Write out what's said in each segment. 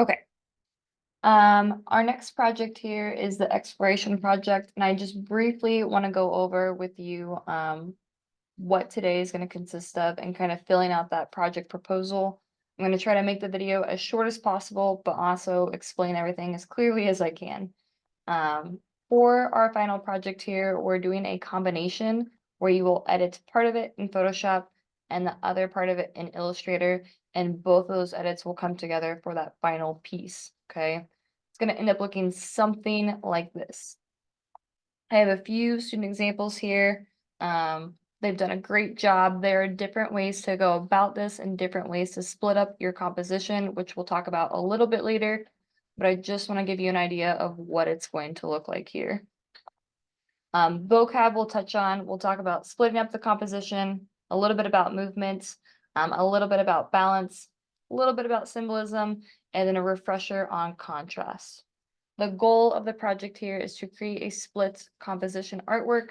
Okay. Our next project here is the exploration project, and I just briefly want to go over with you what today is going to consist of and kind of filling out that project proposal. I'm going to try to make the video as short as possible, but also explain everything as clearly as I can. Um, for our final project here, we're doing a combination where you will edit part of it in Photoshop and the other part of it in Illustrator, and both of those edits will come together for that final piece, okay? It's gonna end up looking something like this. I have a few student examples here. They've done a great job. There are different ways to go about this and different ways to split up your composition, which we'll talk about a little bit later, but I just want to give you an idea of what it's going to look like here. Vocab we'll touch on. We'll talk about splitting up the composition, a little bit about movement, a little bit about balance, a little bit about symbolism, and then a refresher on contrast. The goal of the project here is to create a split composition artwork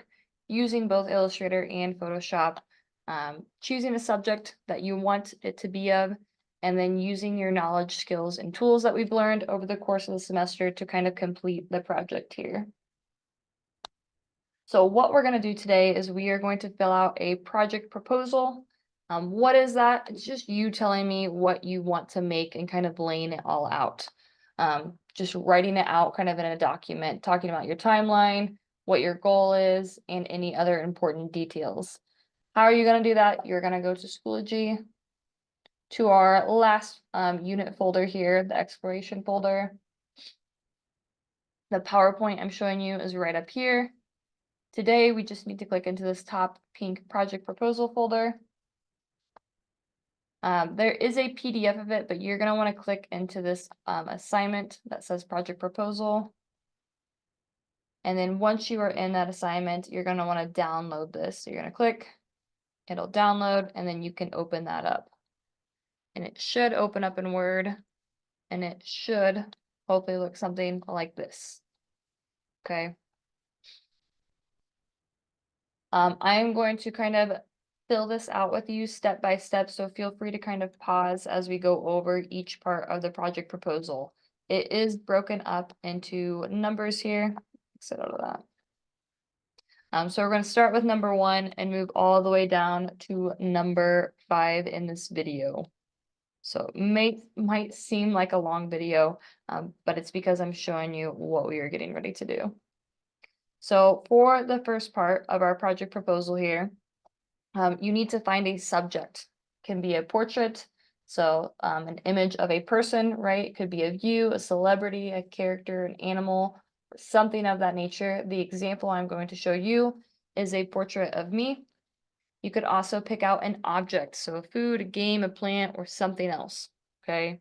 using both Illustrator and Photoshop, choosing a subject that you want it to be of, and then using your knowledge, skills, and tools that we've learned over the course of the semester to kind of complete the project here. So what we're going to do today is we are going to fill out a project proposal. What is that? It's just you telling me what you want to make and kind of laying it all out. Just writing it out kind of in a document, talking about your timeline, what your goal is, and any other important details. How are you going to do that? You're going to go to Schoology, to our last unit folder here, the exploration folder. The PowerPoint I'm showing you is right up here. Today, we just need to click into this top pink project proposal folder. There is a PDF of it, but you're going to want to click into this assignment that says project proposal. And then once you are in that assignment, you're going to want to download this. So you're going to click, it'll download, and then you can open that up. And it should open up in Word, and it should hopefully look something like this. Okay. I'm going to kind of fill this out with you step by step, so feel free to kind of pause as we go over each part of the project proposal. It is broken up into numbers here. Exit out of that. So we're going to start with number 1 and move all the way down to number 5 in this video. So it might seem like a long video, but it's because I'm showing you what we are getting ready to do. So for the first part of our project proposal here, you need to find a subject. Can be a portrait, so an image of a person, right? It could be of you, a celebrity, a character, an animal, or something of that nature. The example I'm going to show you is a portrait of me. You could also pick out an object, so a food, a game, a plant, or something else, okay?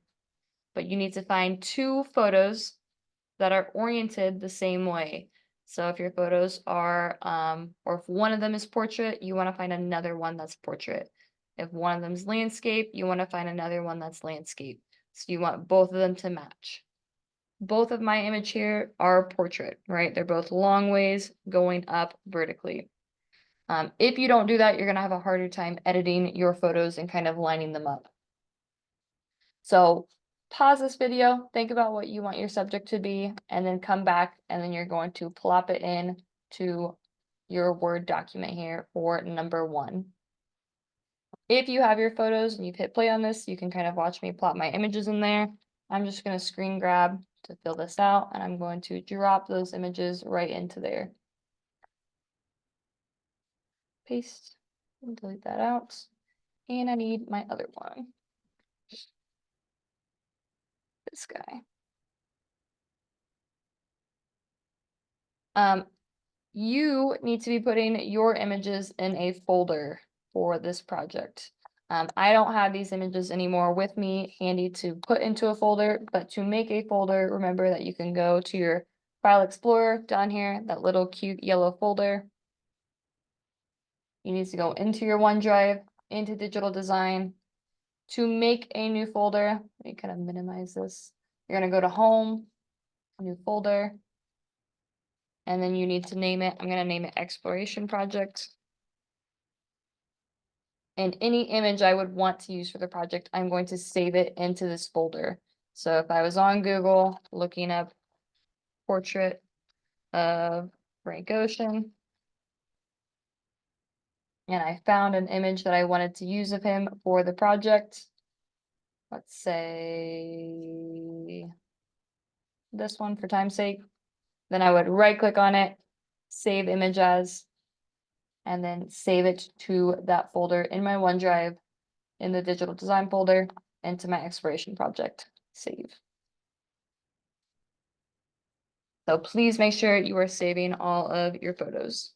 But you need to find 2 photos that are oriented the same way. So if your photos are, or if one of them is portrait, you want to find another one that's portrait. If one of them is landscape, you want to find another one that's landscape. So you want both of them to match. Both of my image here are portrait, right? They're both long ways going up vertically. If you don't do that, you're going to have a harder time editing your photos and kind of lining them up. So pause this video, think about what you want your subject to be, and then come back, and then you're going to plop it in to your Word document here for number 1. If you have your photos and you've hit play on this, you can kind of watch me plop my images in there. I'm just going to screen grab to fill this out, and I'm going to drop those images right into there. Paste and delete that out. And I need my other one. This guy. You need to be putting your images in a folder for this project. I don't have these images anymore with me handy to put into a folder, but to make a folder, remember that you can go to your File Explorer down here, that little cute yellow folder. You need to go into your OneDrive, into Digital Design. To make a new folder, let me kind of minimize this. You're going to go to Home, New Folder, and then you need to name it. I'm going to name it Exploration Project. And any image I would want to use for the project, I'm going to save it into this folder. So if I was on Google looking up portrait of Frank Ocean, and I found an image that I wanted to use of him for the project, let's say this one for time's sake, then I would right click on it, save image as, and then save it to that folder in my OneDrive in the digital design folder into my exploration project. Save. So please make sure you are saving all of your photos.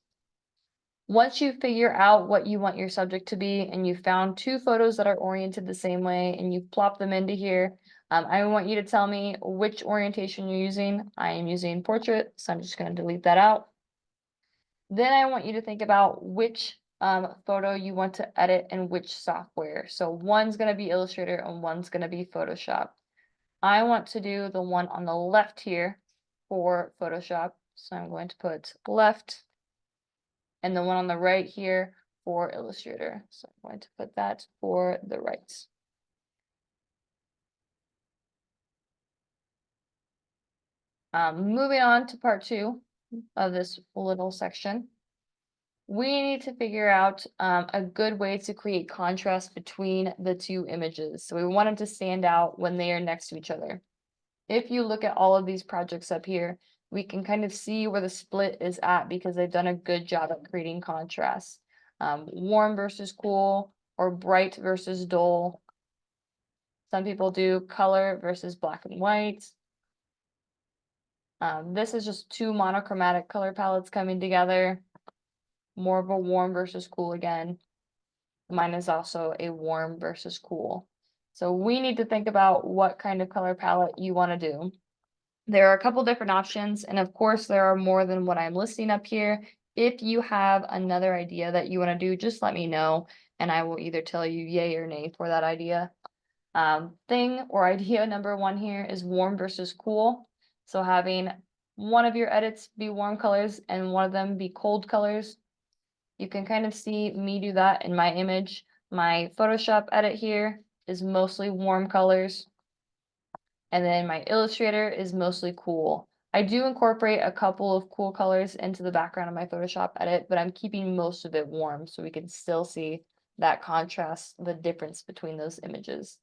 Once you figure out what you want your subject to be and you found two photos that are oriented the same way and you've plopped them into here, I want you to tell me which orientation you're using. I am using portrait, so I'm just going to delete that out. Then I want you to think about which photo you want to edit and which software. So one's going to be Illustrator and one's going to be Photoshop. I want to do the one on the left here for Photoshop. So I'm going to put left, and the one on the right here for Illustrator. So I'm going to put that for the right. Moving on to part 2 of this little section. We need to figure out a good way to create contrast between the two images. So we want them to stand out when they are next to each other. If you look at all of these projects up here, we can kind of see where the split is at because they've done a good job at creating contrast. Warm versus cool or bright versus dull. Some people do color versus black and white. This is just two monochromatic color palettes coming together. More of a warm versus cool again. Mine is also a warm versus cool. So we need to think about what kind of color palette you want to do. There are a couple different options, and of course there are more than what I'm listing up here. If you have another idea that you want to do, just let me know, and I will either tell you yay or nay for that idea. Thing or idea number 1 here is warm versus cool. So having one of your edits be warm colors and one of them be cold colors. You can kind of see me do that in my image. My Photoshop edit here is mostly warm colors. And then my Illustrator is mostly cool. I do incorporate a couple of cool colors into the background of my Photoshop edit, but I'm keeping most of it warm so we can still see that contrast, the difference between those images.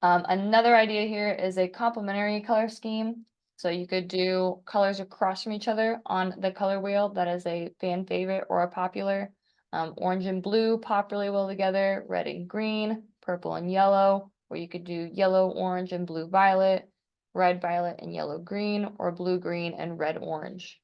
Another idea here is a complementary color scheme. So you could do colors across from each other on the color wheel. That is a fan favorite or a popular. Orange and blue pop really well together. Red and green, purple and yellow, or you could do yellow, orange, and blue, violet, red, violet, and yellow, green, or blue, green, and red, orange.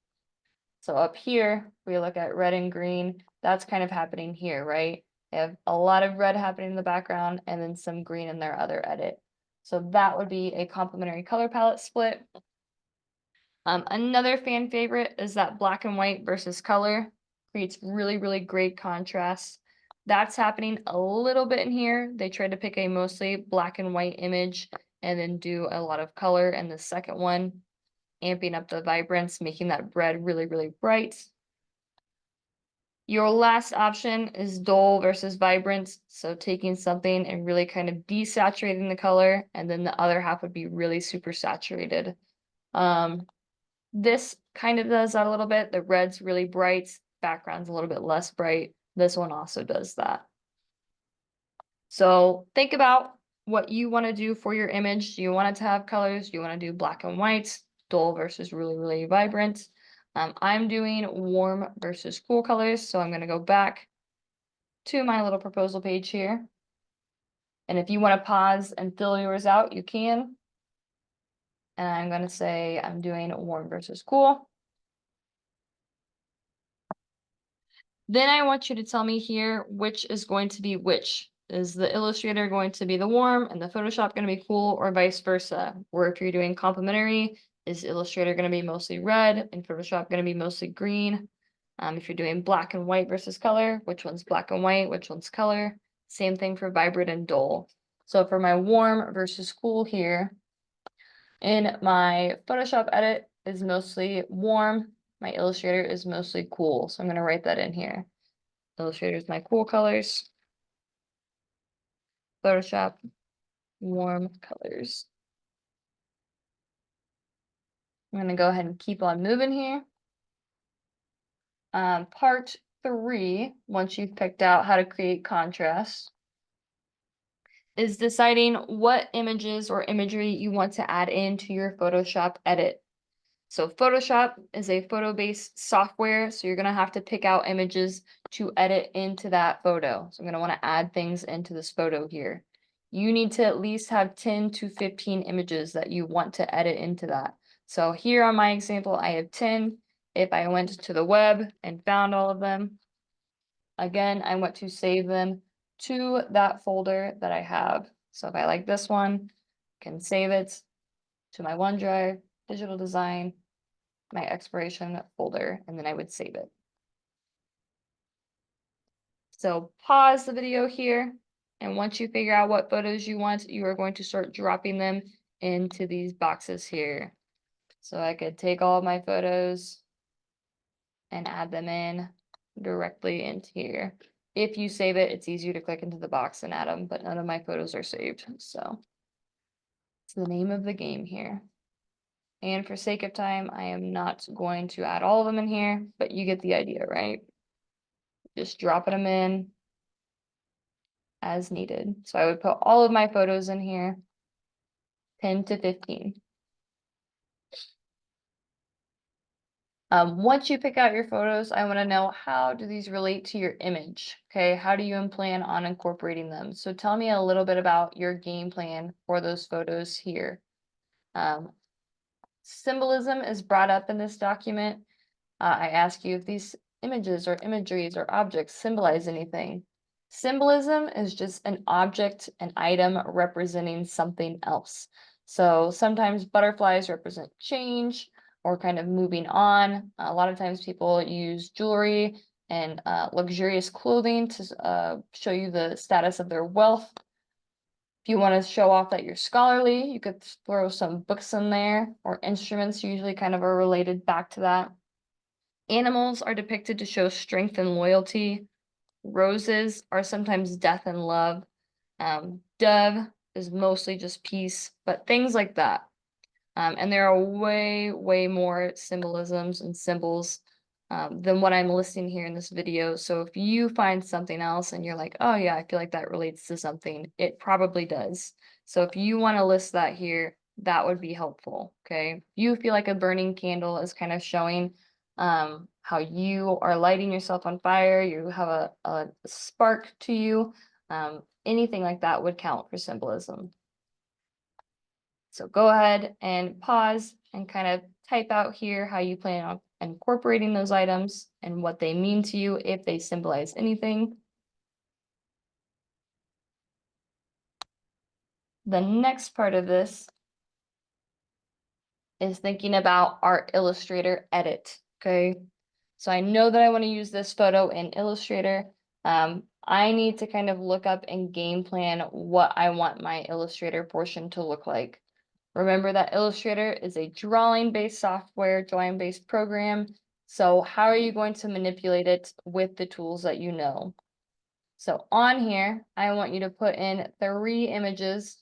So up here, we look at red and green. That's kind of happening here, right? They have a lot of red happening in the background and then some green in their other edit. So that would be a complementary color palette split. Another fan favorite is that black and white versus color creates really, really great contrast. That's happening a little bit in here. They try to pick a mostly black and white image and then do a lot of color in the second one, amping up the vibrance, making that red really, really bright. Your last option is dull versus vibrant. So taking something and really kind of desaturating the color, and then the other half would be really super saturated. This kind of does that a little bit. The red's really bright, background's a little bit less bright. This one also does that. So think about what you want to do for your image. Do you want it to have colors? Do you want to do black and white, dull versus really, really vibrant? I'm doing warm versus cool colors, so I'm going to go back to my little proposal page here. And if you want to pause and fill yours out, you can. And I'm going to say I'm doing warm versus cool. Then I want you to tell me here which is going to be which. Is the Illustrator going to be the warm and the Photoshop going to be cool, or vice versa? Or if you're doing complementary, is Illustrator going to be mostly red and Photoshop going to be mostly green? If you're doing black and white versus color, which one's black and white, which one's color? Same thing for vibrant and dull. So for my warm versus cool here, in my Photoshop edit is mostly warm. My Illustrator is mostly cool. So I'm going to write that in here. Illustrator is my cool colors. Photoshop warm colors. I'm gonna go ahead and keep on moving here. Part 3, once you've picked out how to create contrast, is deciding what images or imagery you want to add into your Photoshop edit. So Photoshop is a photo-based software, so you're gonna have to pick out images to edit into that photo. So I'm gonna wanna add things into this photo here. You need to at least have 10 to 15 images that you want to edit into that. So here on my example, I have 10. If I went to the web and found all of them, again, I want to save them to that folder that I have. So if I like this one, I can save it to my OneDrive, digital design, my expiration folder, and then I would save it. So pause the video here, and once you figure out what photos you want, you are going to start dropping them into these boxes here. So I could take all of my photos and add them in directly into here. If you save it, it's easier to click into the box and add them, but none of my photos are saved. So it's the name of the game here. And for sake of time, I am not going to add all of them in here, but you get the idea, right? Just dropping them in as needed. So I would put all of my photos in here, 10 to 15. Once you pick out your photos, I want to know, how do these relate to your image? Okay, how do you plan on incorporating them? So tell me a little bit about your game plan for those photos here. Symbolism is brought up in this document. I ask you if these images or imageries or objects symbolize anything. Symbolism is just an object, an item representing something else. So sometimes butterflies represent change or kind of moving on. A lot of times people use jewelry and luxurious clothing to show you the status of their wealth. If you want to show off that you're scholarly, you could throw some books in there, or instruments usually kind of are related back to that. Animals are depicted to show strength and loyalty. Roses are sometimes death and love. Dove is mostly just peace, but things like that. And there are way more symbolisms and symbols than what I'm listing here in this video. So if you find something else and you're like, oh yeah, I feel like that relates to something, it probably does. So if you want to list that here, that would be helpful, okay? If you feel like a burning candle is kind of showing how you are lighting yourself on fire, you have a spark to you, anything like that would count for symbolism. So go ahead and pause and kind of type out here how you plan on incorporating those items and what they mean to you, if they symbolize anything. The next part of this is thinking about our Illustrator edit, okay? So I know that I want to use this photo in Illustrator. I need to kind of look up and game plan what I want my Illustrator portion to look like. Remember that Illustrator is a drawing-based software, drawing-based program. So how are you going to manipulate it with the tools that you know? So on here, I want you to put in 3 images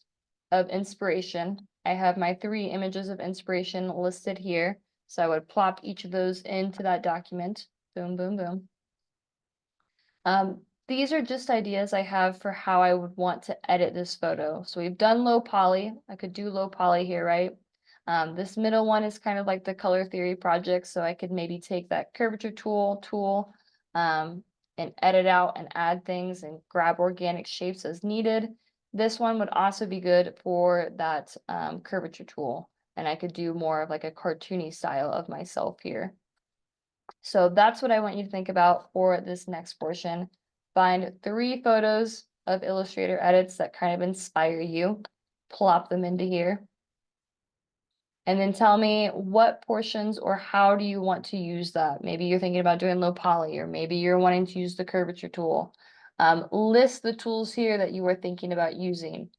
of inspiration. I have my 3 images of inspiration listed here. So I would plop each of those into that document. Boom, boom, boom. These are just ideas I have for how I would want to edit this photo. So we've done low poly. I could do low poly here, right? This middle one is kind of like the color theory project. So I could maybe take that curvature tool, and edit out and add things and grab organic shapes as needed. This one would also be good for that curvature tool. And I could do more of like a cartoony style of myself here. So that's what I want you to think about for this next portion. Find 3 photos of Illustrator edits that kind of inspire you, plop them into here, and then tell me what portions or how do you want to use that. Maybe you're thinking about doing low poly, or maybe you're wanting to use the curvature tool. List the tools here that you are thinking about using.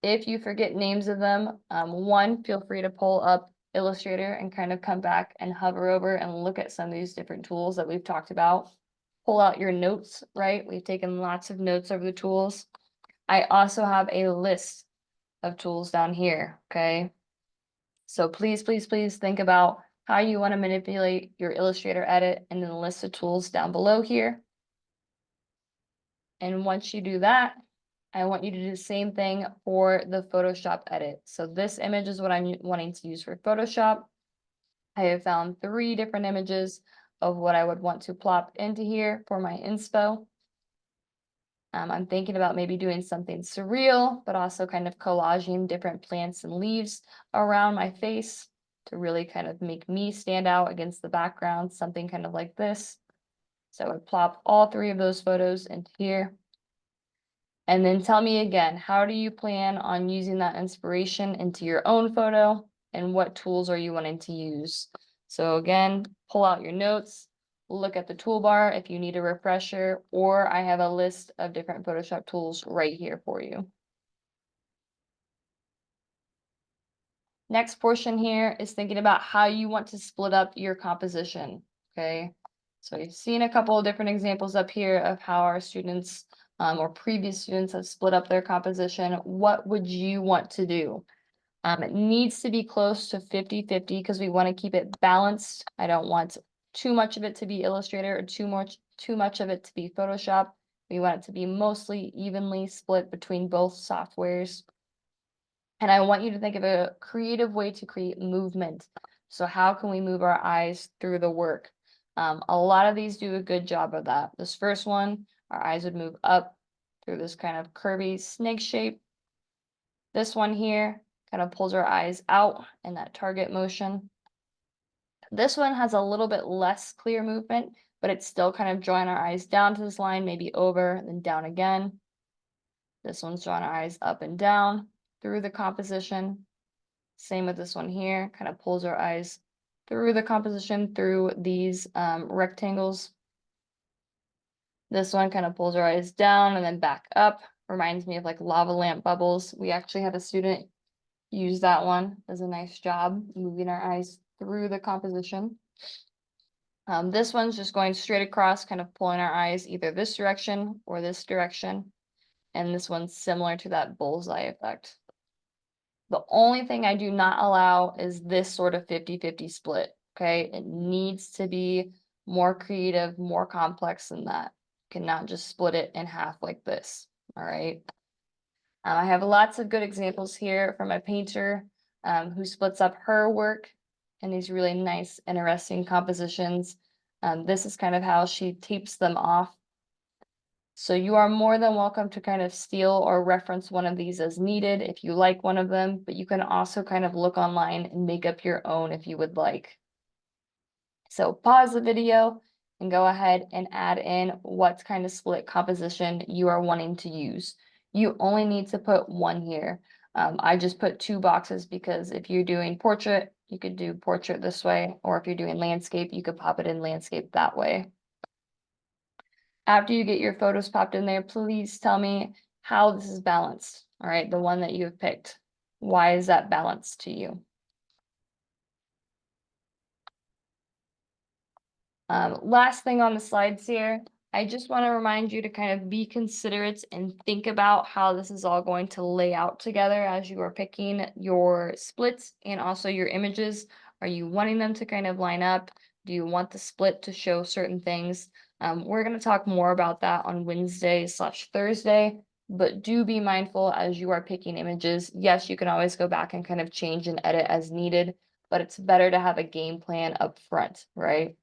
If you forget names of them, one, feel free to pull up Illustrator and kind of come back and hover over and look at some of these different tools that we've talked about. Pull out your notes, right? We've taken lots of notes over the tools. I also have a list of tools down here, okay? So please, please, please think about how you want to manipulate your Illustrator edit and then the list of tools down below here. And once you do that, I want you to do the same thing for the Photoshop edit. So this image is what I'm wanting to use for Photoshop. I have found 3 different images of what I would want to plop into here for my inspo. I'm thinking about maybe doing something surreal, but also kind of collaging different plants and leaves around my face to really kind of make me stand out against the background, something kind of like this. So I would plop all 3 of those photos into here. And then tell me again, how do you plan on using that inspiration into your own photo, and what tools are you wanting to use? So again, pull out your notes, look at the toolbar if you need a refresher, or I have a list of different Photoshop tools right here for you. Next portion here is thinking about how you want to split up your composition, okay? So you've seen a couple of different examples up here of how our students or previous students have split up their composition. What would you want to do? It needs to be close to 50-50 because we want to keep it balanced. I don't want too much of it to be Illustrator or too much of it to be Photoshop. We want it to be mostly evenly split between both softwares. And I want you to think of a creative way to create movement. So how can we move our eyes through the work? A lot of these do a good job of that. This first one, our eyes would move up through this kind of curvy snake shape. This one here kind of pulls our eyes out in that target motion. This one has a little bit less clear movement, but it's still kind of drawing our eyes down to this line, maybe over, then down again. This one's drawing our eyes up and down through the composition. Same with this one here, kind of pulls our eyes through the composition, through these rectangles. This one kind of pulls our eyes down and then back up. Reminds me of like lava lamp bubbles. We actually had a student use that one. Does a nice job moving our eyes through the composition. This one's just going straight across, kind of pulling our eyes either this direction or this direction. And this one's similar to that bullseye effect. The only thing I do not allow is this sort of 50-50 split, okay? It needs to be more creative, more complex than that. You cannot just split it in half like this, all right? I have lots of good examples here from a painter who splits up her work in these really nice, interesting compositions. This is kind of how she tapes them off. So you are more than welcome to kind of steal or reference one of these as needed if you like one of them, but you can also kind of look online and make up your own if you would like. So pause the video and go ahead and add in what kind of split composition you are wanting to use. You only need to put one here. I just put 2 boxes because if you're doing portrait, you could do portrait this way, or if you're doing landscape, you could pop it in landscape that way. After you get your photos popped in there, please tell me how this is balanced. All right, the one that you have picked. Why is that balanced to you? Last thing on the slides here, I just want to remind you to kind of be considerate and think about how this is all going to lay out together as you are picking your splits and also your images. Are you wanting them to kind of line up? Do you want the split to show certain things? We're going to talk more about that on Wednesday/Thursday, but do be mindful as you are picking images. Yes, you can always go back and kind of change and edit as needed, but it's better to have a game plan up front, right?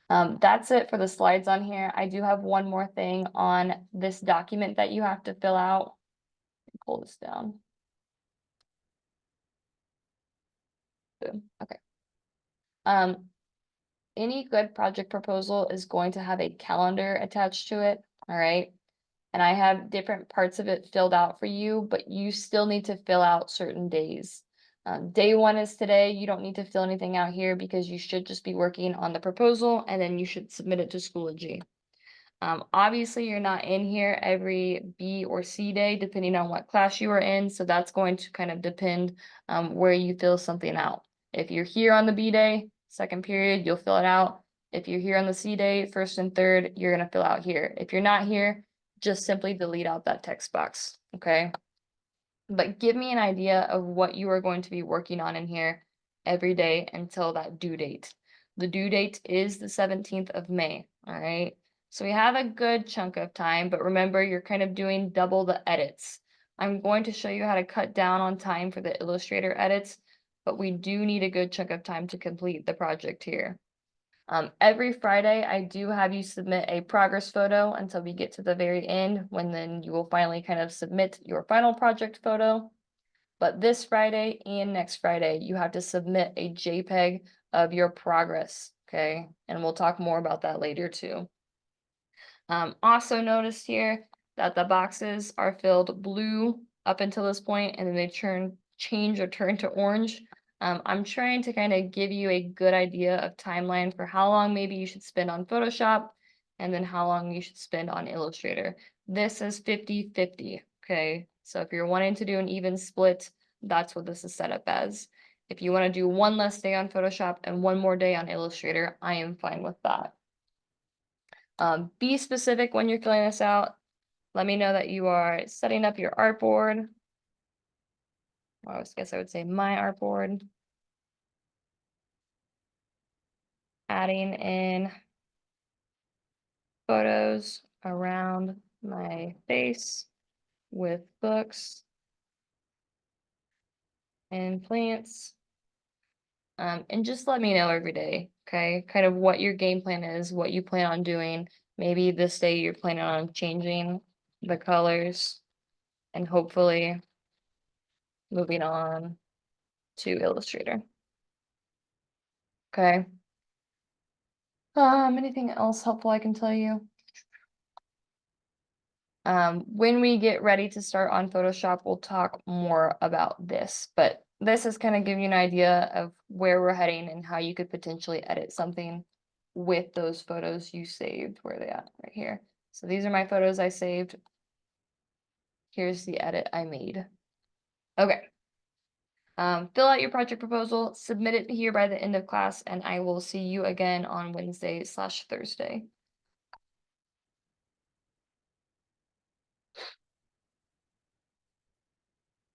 That's it for the slides on here. I do have one more thing on this document that you have to fill out. Pull this down. Boom. Okay. Any good project proposal is going to have a calendar attached to it. All right. And I have different parts of it filled out for you, but you still need to fill out certain days. Day 1 is today. You don't need to fill anything out here because you should just be working on the proposal and then you should submit it to Schoology. Obviously, you're not in here every B or C day, depending on what class you are in. So that's going to kind of depend where you fill something out. If you're here on the B day, second period, you'll fill it out. If you're here on the C day, first and third, you're going to fill out here. If you're not here, just simply delete out that text box, okay? but give me an idea of what you are going to be working on in here every day until that due date. The due date is the 17th of May, all right? So we have a good chunk of time, but remember, you're kind of doing double the edits. I'm going to show you how to cut down on time for the Illustrator edits, but we do need a good chunk of time to complete the project here. Every Friday, I do have you submit a progress photo until we get to the very end, when then you will finally kind of submit your final project photo. But this Friday and next Friday, you have to submit a JPEG of your progress, okay? And we'll talk more about that later too. Also notice here that the boxes are filled blue up until this point, and then they change or turn to orange. I'm trying to kind of give you a good idea of timeline for how long maybe you should spend on Photoshop, and then how long you should spend on Illustrator. This is 50-50, okay? So if you're wanting to do an even split, that's what this is set up as. If you want to do one less day on Photoshop and one more day on Illustrator, I am fine with that. Be specific when you're filling this out. Let me know that you are setting up your artboard. Well, I guess I would say my artboard. Adding in photos around my face with books and plants. And just let me know every day, okay? Kind of what your game plan is, what you plan on doing. Maybe this day you're planning on changing the colors and hopefully moving on to Illustrator. Okay. Anything else helpful I can tell you? When we get ready to start on Photoshop, we'll talk more about this, but this is kind of give you an idea of where we're heading and how you could potentially edit something with those photos you saved. Where are they at? Right here. So these are my photos I saved. Here's the edit I made. Okay. Fill out your project proposal, submit it here by the end of class, and I will see you again on Wednesday/Thursday.